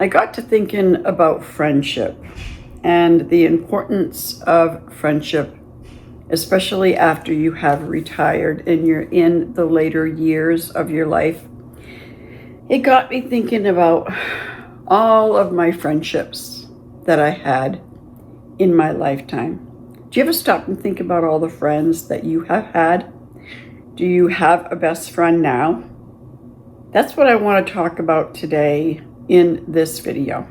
I got to thinking about friendship and the importance of friendship, especially after you have retired and you're in the later years of your life. It got me thinking about all of my friendships that I had in my lifetime. Do you ever stop and think about all the friends that you have had? Do you have a best friend now? That's what I want to talk about today in this video.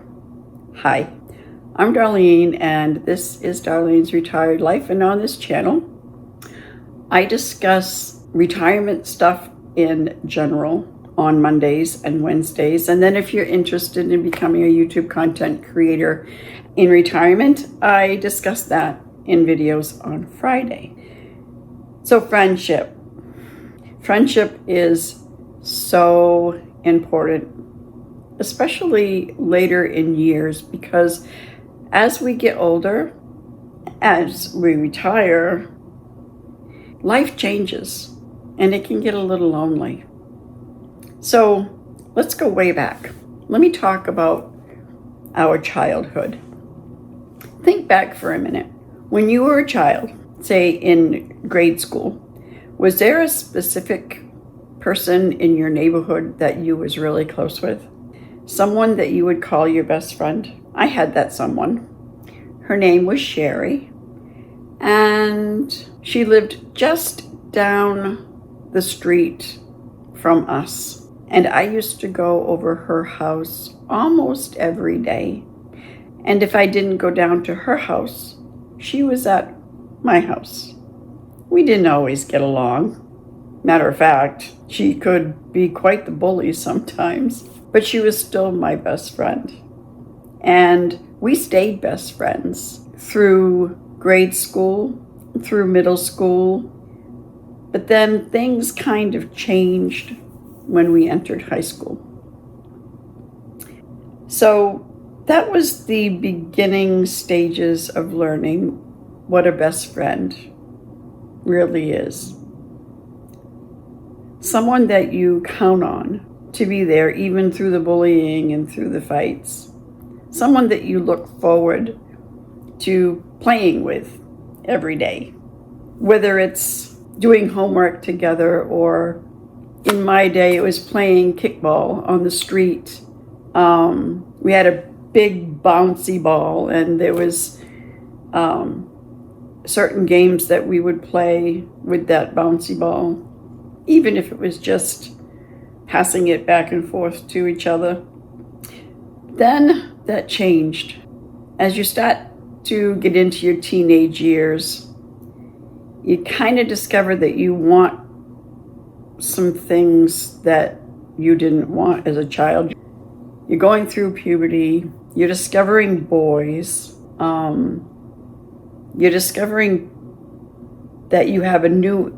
Hi, I'm Darlene, and this is Darlene's Retired Life, and on this channel I discuss retirement stuff in general on Mondays and Wednesdays, and then if you're interested in becoming a YouTube content creator in retirement, I discuss that in videos on Friday. So friendship is so important, especially later in years, because as we get older, as we retire, life changes and it can get a little lonely. So let's go way back. Let me talk about our childhood. Think back for a minute. When you were a child, say in grade school, was there a specific person in your neighborhood that you was really close with? Someone that you would call your best friend? I had that someone. Her name was Sherry, and she lived just down the street from us. And I used to go over her house almost every day. And if I didn't go down to her house, she was at my house. We didn't always get along. Matter of fact, she could be quite the bully sometimes, but she was still my best friend. And we stayed best friends through grade school, through middle school, but then things kind of changed when we entered high school. So that was the beginning stages of learning what a best friend really is. Someone that you count on to be there even through the bullying and through the fights. Someone that you look forward to playing with every day. Whether it's doing homework together, or in my day it was playing kickball on the street. We had a big bouncy ball, and there was certain games that we would play with that bouncy ball, even if it was just passing it back and forth to each other. Then that changed. As you start to get into your teenage years, you kind of discover that you want some things that you didn't want as a child. You're going through puberty, you're discovering boys, you're discovering that you have a new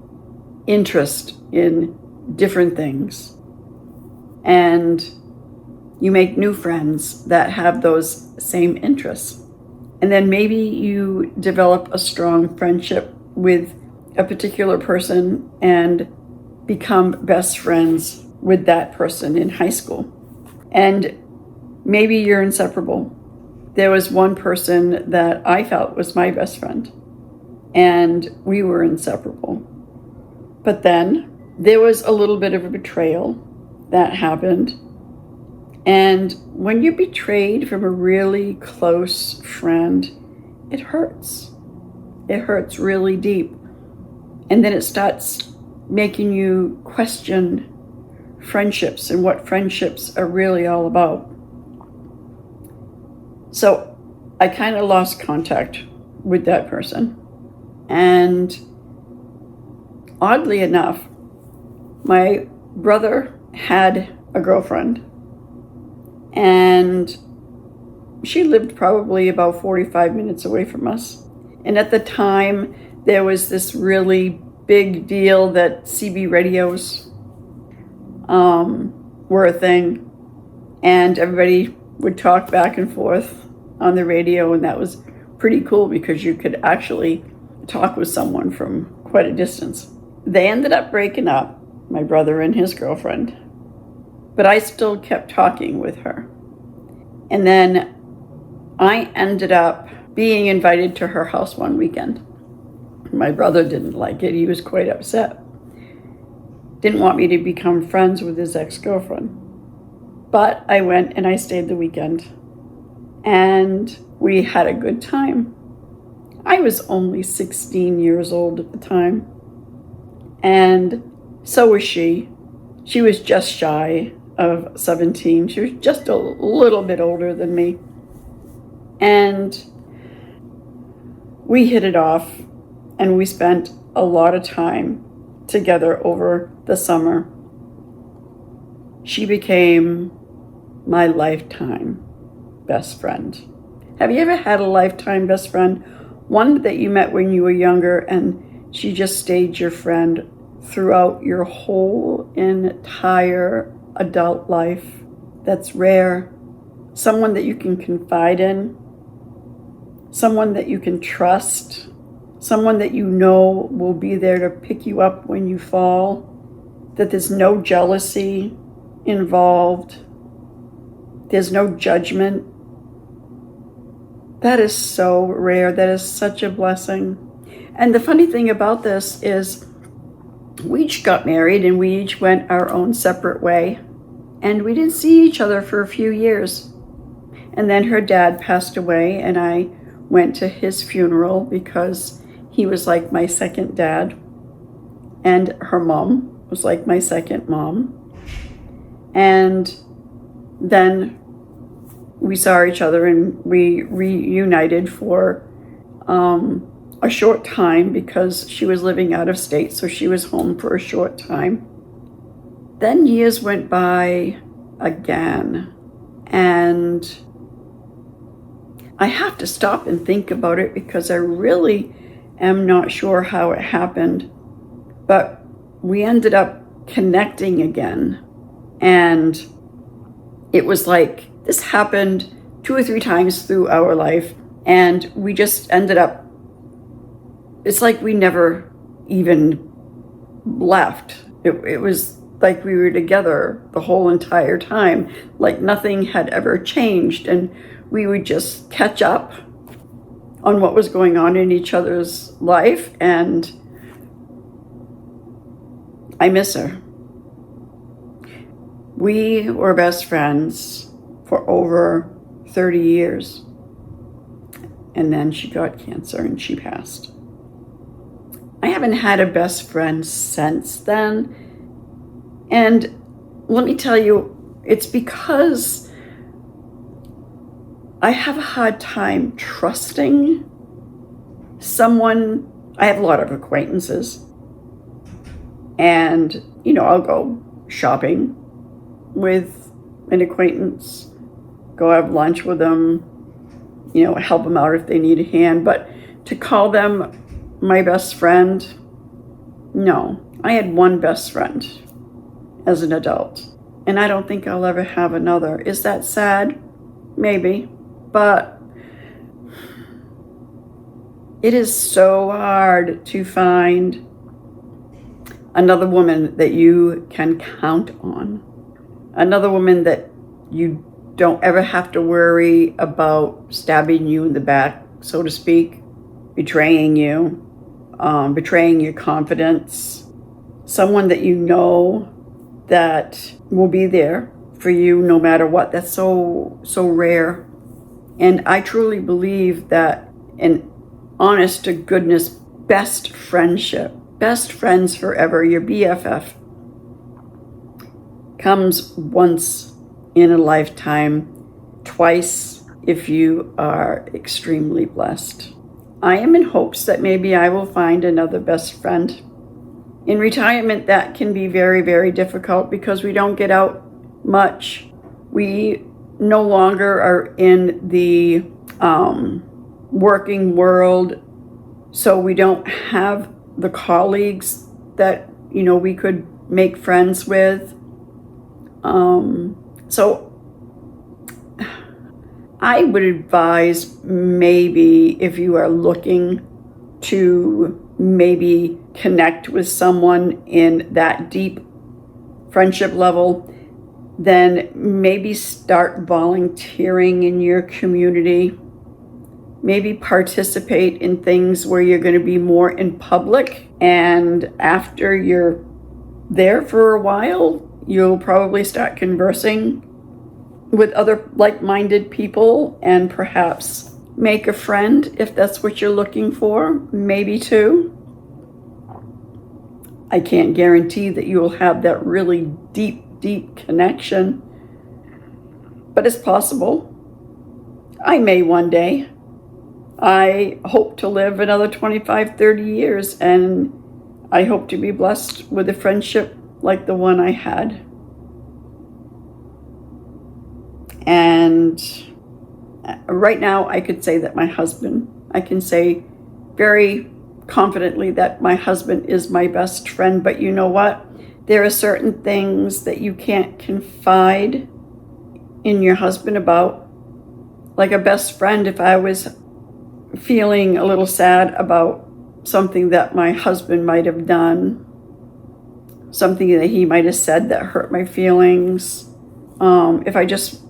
interest in different things. And you make new friends that have those same interests. And then maybe you develop a strong friendship with a particular person and become best friends with that person in high school. And maybe you're inseparable. There was one person that I felt was my best friend, and we were inseparable. But then there was a little bit of a betrayal that happened. And when you're betrayed from a really close friend, it hurts. It hurts really deep. And then it starts making you question friendships and what friendships are really all about. So I kind of lost contact with that person. And oddly enough, my brother had a girlfriend, and she lived probably about 45 minutes away from us. And at the time, there was this really big deal that CB radios were a thing, and everybody would talk back and forth on the radio, and that was pretty cool because you could actually talk with someone from quite a distance. They ended up breaking up, my brother and his girlfriend, but I still kept talking with her. And then I ended up being invited to her house one weekend. My brother didn't like it. He was quite upset. Didn't want me to become friends with his ex-girlfriend. But I went and I stayed the weekend. And we had a good time. I was only 16 years old at the time. And so was she. She was just shy of 17. She was just a little bit older than me. And we hit it off, and we spent a lot of time together over the summer. She became my lifetime best friend. Have you ever had a lifetime best friend? One that you met when you were younger and she just stayed your friend throughout your whole entire adult life. That's rare. Someone that you can confide in. Someone that you can trust. Someone that you know will be there to pick you up when you fall. That there's no jealousy involved. There's no judgment. That is so rare. That is such a blessing. And the funny thing about this is we each got married and we each went our own separate way. And we didn't see each other for a few years. And then her dad passed away and I went to his funeral because he was like my second dad. And her mom was like my second mom. And then we saw each other and we reunited for a short time because she was living out of state, so she was home for a short time. Then years went by again, and I have to stop and think about it because I really am not sure how it happened, but we ended up connecting again, and it was like this happened 2 or 3 times through our life, and we just ended up, it's like we never even left. It was like we were together the whole entire time, like nothing had ever changed, and we would just catch up on what was going on in each other's life, and I miss her. We were best friends for over 30 years. And then she got cancer and she passed. I haven't had a best friend since then. And let me tell you, it's because I have a hard time trusting someone. I have a lot of acquaintances. And, I'll go shopping with an acquaintance, go have lunch with them, help them out if they need a hand. But to call them my best friend, no. I had one best friend as an adult, and I don't think I'll ever have another. Is that sad? Maybe. But it is so hard to find another woman that you can count on. Another woman that you don't ever have to worry about stabbing you in the back, so to speak, betraying you, betraying your confidence. Someone that you know that will be there for you no matter what. That's so rare. And I truly believe that an honest to goodness best friendship, best friends forever, your BFF, comes once in a lifetime, twice if you are extremely blessed. I am in hopes that maybe I will find another best friend. In retirement, that can be very, very difficult because we don't get out much. We no longer are in the working world, so we don't have the colleagues that we could make friends with. So I would advise, maybe if you are looking to maybe connect with someone in that deep friendship level, then maybe start volunteering in your community. Maybe participate in things where you're going to be more in public, and after you're there for a while, you'll probably start conversing with other like-minded people and perhaps make a friend if that's what you're looking for, maybe two. I can't guarantee that you'll have that really deep connection, but it's possible. I may one day. I hope to live another 25, 30 years, and I hope to be blessed with a friendship like the one I had. And right now, I could say that I can say very confidently that my husband is my best friend, but you know what? There are certain things that you can't confide in your husband about. Like a best friend, if I was feeling a little sad about something that my husband might have done, something that he might have said that hurt my feelings, if I just,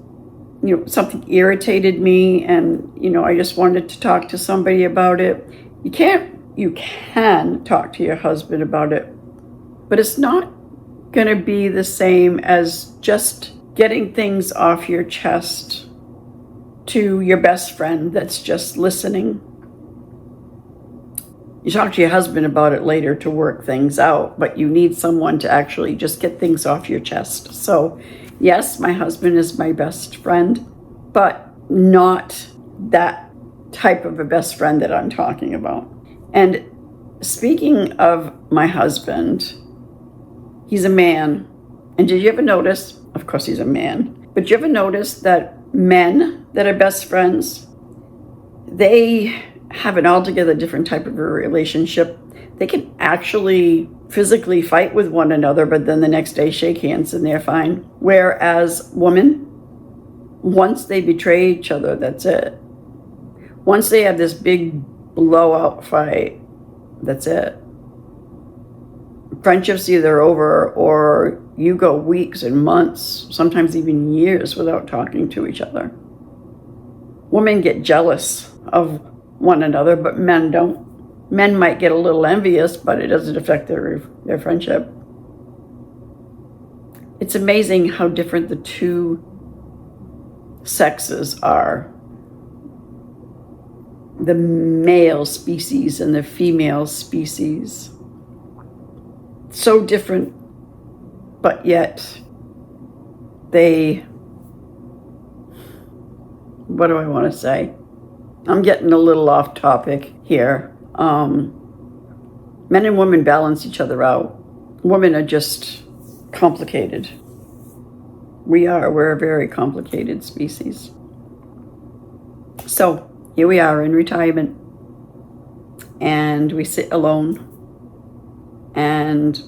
something irritated me and, I just wanted to talk to somebody about it. You can talk to your husband about it, but it's not going to be the same as just getting things off your chest to your best friend that's just listening. You talk to your husband about it later to work things out, but you need someone to actually just get things off your chest. So yes, my husband is my best friend, but not that type of a best friend that I'm talking about. And speaking of my husband, he's a man. And did you ever notice, of course he's a man, but did you ever notice that men that are best friends, they have an altogether different type of a relationship. They can actually physically fight with one another, but then the next day shake hands and they're fine. Whereas women, once they betray each other, that's it. Once they have this big blowout fight, that's it. Friendship's either over or you go weeks and months, sometimes even years without talking to each other. Women get jealous of one another, but men don't. Men might get a little envious, but it doesn't affect their friendship. It's amazing how different the two sexes are. The male species and the female species. So different, but yet what do I want to say? I'm getting a little off topic here. Men and women balance each other out. Women are just complicated. We're a very complicated species. So here we are in retirement, and we sit alone, and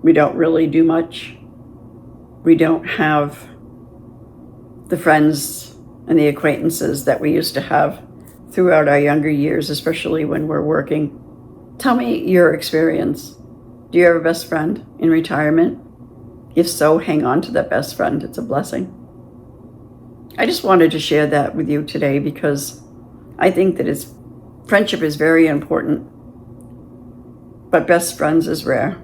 we don't really do much. We don't have the friends and the acquaintances that we used to have throughout our younger years, especially when we're working. Tell me your experience. Do you have a best friend in retirement? If so, hang on to that best friend. It's a blessing. I just wanted to share that with you today because I think that friendship is very important, but best friends is rare.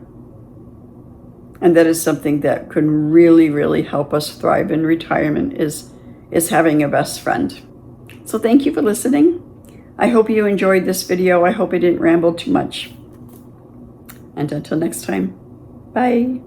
And that is something that can really, really help us thrive in retirement is having a best friend. So thank you for listening. I hope you enjoyed this video. I hope I didn't ramble too much. And until next time, bye.